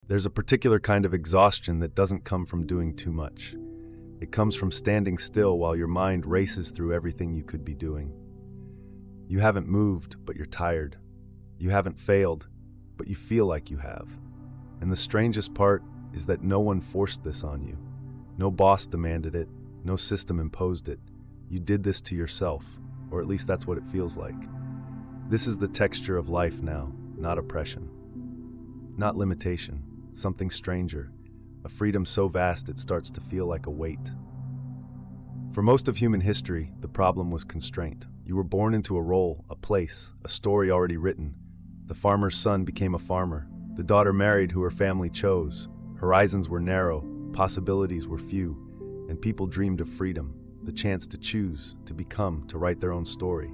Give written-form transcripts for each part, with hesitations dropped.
There's a particular kind of exhaustion that doesn't come from doing too much. It comes from standing still while your mind races through everything you could be doing. You haven't moved, but you're tired. You haven't failed, but you feel like you have. And the strangest part is that no one forced this on you. No boss demanded it. No system imposed it. You did this to yourself, or at least that's what it feels like. This is the texture of life now, not oppression. Not limitation, something stranger, a freedom so vast it starts to feel like a weight. For most of human history, the problem was constraint. You were born into a role, a place, a story already written. The farmer's son became a farmer. The daughter married who her family chose. Horizons were narrow, possibilities were few, and people dreamed of freedom, the chance to choose, to become, to write their own story.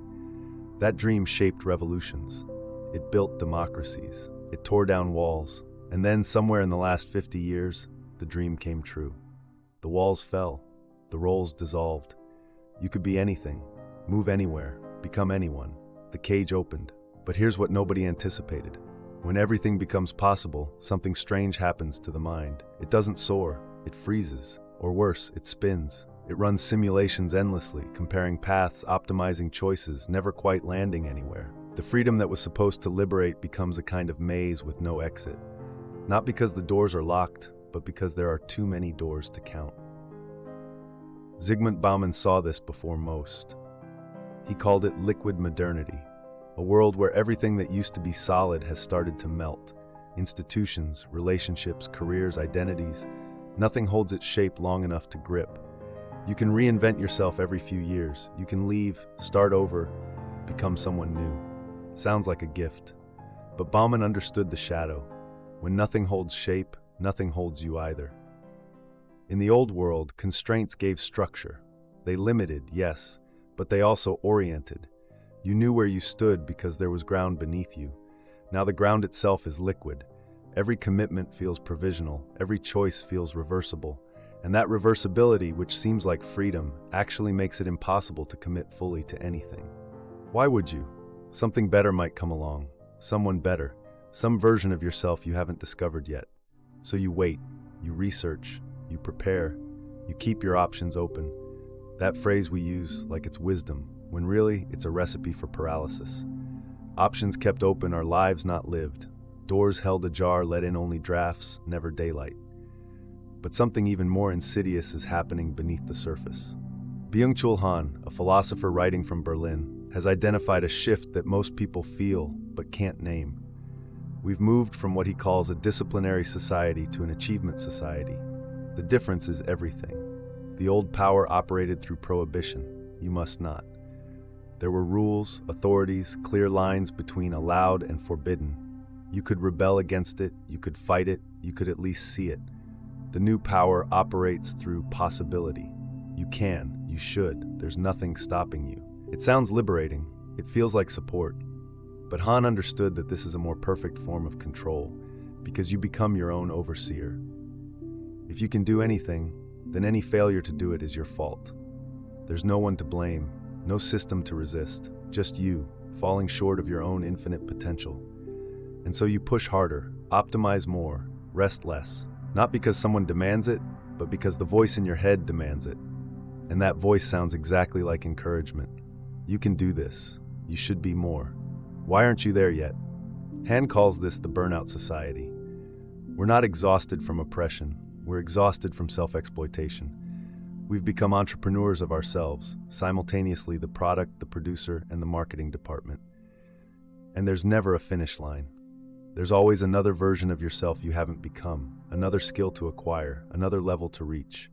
That dream shaped revolutions. It built democracies. It tore down walls. And then, somewhere in the last 50 years, the dream came true. The walls fell. The roles dissolved. You could be anything, move anywhere, become anyone. The cage opened. But here's what nobody anticipated. When everything becomes possible, something strange happens to the mind. It doesn't soar, it freezes. Or worse, it spins. It runs simulations endlessly, comparing paths, optimizing choices, never quite landing anywhere. The freedom that was supposed to liberate becomes a kind of maze with no exit. Not because the doors are locked, but because there are too many doors to count. Zygmunt Bauman saw this before most. He called it liquid modernity, a world where everything that used to be solid has started to melt. Institutions, relationships, careers, identities, nothing holds its shape long enough to grip. You can reinvent yourself every few years. You can leave, start over, become someone new. Sounds like a gift. But Bauman understood the shadow. When nothing holds shape, nothing holds you either. In the old world, constraints gave structure. They limited, yes, but they also oriented. You knew where you stood because there was ground beneath you. Now the ground itself is liquid. Every commitment feels provisional. Every choice feels reversible. And that reversibility, which seems like freedom, actually makes it impossible to commit fully to anything. Why would you? Something better might come along. Someone better. Some version of yourself you haven't discovered yet. So you wait. You research. You prepare. You keep your options open. That phrase we use like it's wisdom, when really it's a recipe for paralysis. Options kept open are lives not lived. Doors held ajar let in only drafts, never daylight. But something even more insidious is happening beneath the surface. Byung-Chul, a philosopher writing from Berlin, has identified a shift that most people feel but can't name. We've moved from what he calls a disciplinary society to an achievement society. The difference is everything. The old power operated through prohibition. You must not. There were rules, authorities, clear lines between allowed and forbidden. You could rebel against it, you could fight it, you could at least see it. The new power operates through possibility. You can, you should, there's nothing stopping you. It sounds liberating, it feels like support. But Han understood that this is a more perfect form of control, because you become your own overseer. If you can do anything, then any failure to do it is your fault. There's no one to blame, no system to resist, just you, falling short of your own infinite potential. And so you push harder, optimize more, rest less. Not because someone demands it, but because the voice in your head demands it. And that voice sounds exactly like encouragement. You can do this. You should be more. Why aren't you there yet? Han calls this the burnout society. We're not exhausted from oppression. We're exhausted from self-exploitation. We've become entrepreneurs of ourselves, simultaneously the product, the producer, and the marketing department. And there's never a finish line. There's always another version of yourself you haven't become, another skill to acquire, another level to reach.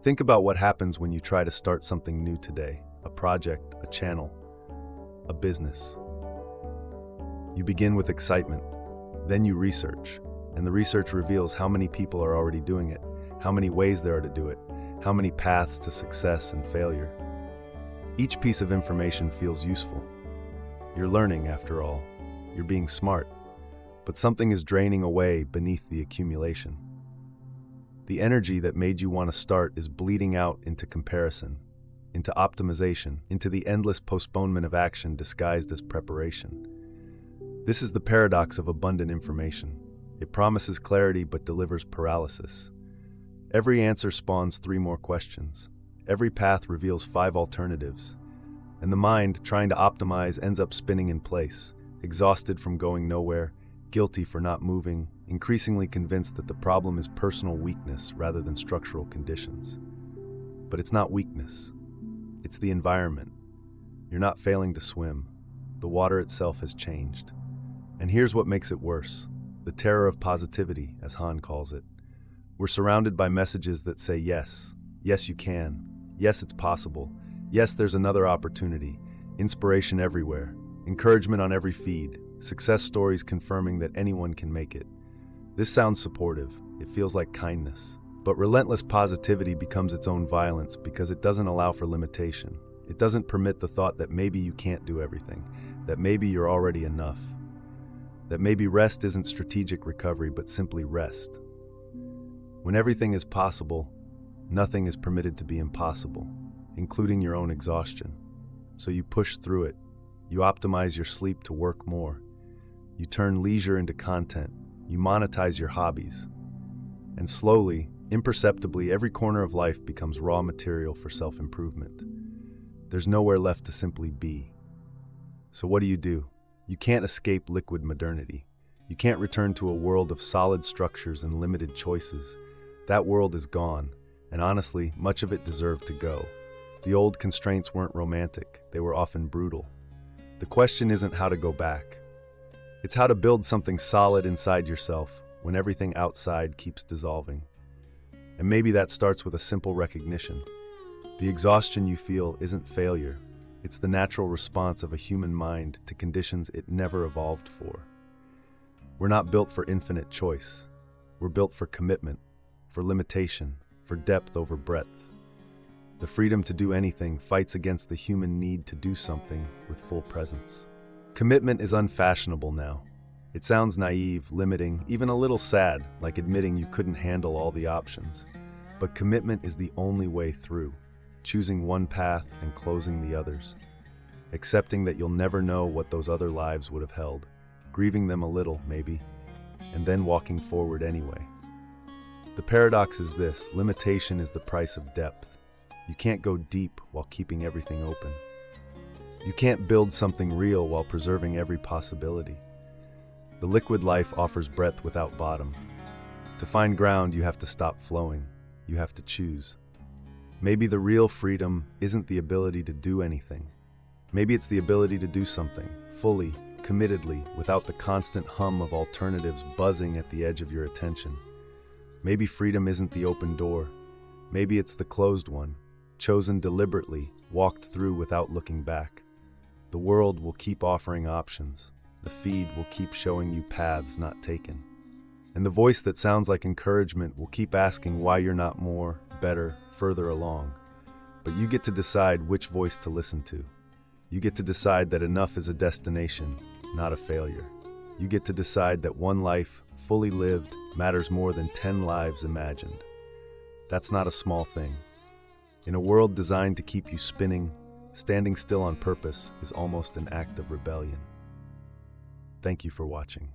Think about what happens when you try to start something new today, a project, a channel, a business. You begin with excitement, then you research, and the research reveals how many people are already doing it, how many ways there are to do it, how many paths to success and failure. Each piece of information feels useful. You're learning, after all. You're being smart. But something is draining away beneath the accumulation. The energy that made you want to start is bleeding out into comparison, into optimization, into the endless postponement of action disguised as preparation. This is the paradox of abundant information. It promises clarity but delivers paralysis. Every answer spawns 3 more questions. Every path reveals 5 alternatives. And the mind, trying to optimize, ends up spinning in place, exhausted from going nowhere, guilty for not moving, increasingly convinced that the problem is personal weakness rather than structural conditions. But it's not weakness. It's the environment. You're not failing to swim. The water itself has changed. And here's what makes it worse: the terror of positivity, as Han calls it. We're surrounded by messages that say yes. Yes, you can. Yes, it's possible. Yes, there's another opportunity. Inspiration everywhere. Encouragement on every feed. Success stories confirming that anyone can make it. This sounds supportive. It feels like kindness. But relentless positivity becomes its own violence because it doesn't allow for limitation. It doesn't permit the thought that maybe you can't do everything, that maybe you're already enough, that maybe rest isn't strategic recovery but simply rest. When everything is possible, nothing is permitted to be impossible, including your own exhaustion. So you push through it. You optimize your sleep to work more. You turn leisure into content. You monetize your hobbies. And slowly, imperceptibly, every corner of life becomes raw material for self-improvement. There's nowhere left to simply be. So what do? You can't escape liquid modernity. You can't return to a world of solid structures and limited choices. That world is gone, and honestly, much of it deserved to go. The old constraints weren't romantic. They were often brutal. The question isn't how to go back. It's how to build something solid inside yourself when everything outside keeps dissolving. And maybe that starts with a simple recognition. The exhaustion you feel isn't failure. It's the natural response of a human mind to conditions it never evolved for. We're not built for infinite choice. We're built for commitment, for limitation, for depth over breadth. The freedom to do anything fights against the human need to do something with full presence. Commitment is unfashionable now. It sounds naive, limiting, even a little sad, like admitting you couldn't handle all the options. But commitment is the only way through, choosing one path and closing the others. Accepting that you'll never know what those other lives would have held, grieving them a little, maybe, and then walking forward anyway. The paradox is this: limitation is the price of depth. You can't go deep while keeping everything open. You can't build something real while preserving every possibility. The liquid life offers breadth without bottom. To find ground, you have to stop flowing. You have to choose. Maybe the real freedom isn't the ability to do anything. Maybe it's the ability to do something, fully, committedly, without the constant hum of alternatives buzzing at the edge of your attention. Maybe freedom isn't the open door. Maybe it's the closed one, chosen deliberately, walked through without looking back. The world will keep offering options. The feed will keep showing you paths not taken. And the voice that sounds like encouragement will keep asking why you're not more, better, further along. But you get to decide which voice to listen to. You get to decide that enough is a destination, not a failure. You get to decide that one life, fully lived, matters more than 10 lives imagined. That's not a small thing. In a world designed to keep you spinning, standing still on purpose is almost an act of rebellion. Thank you for watching.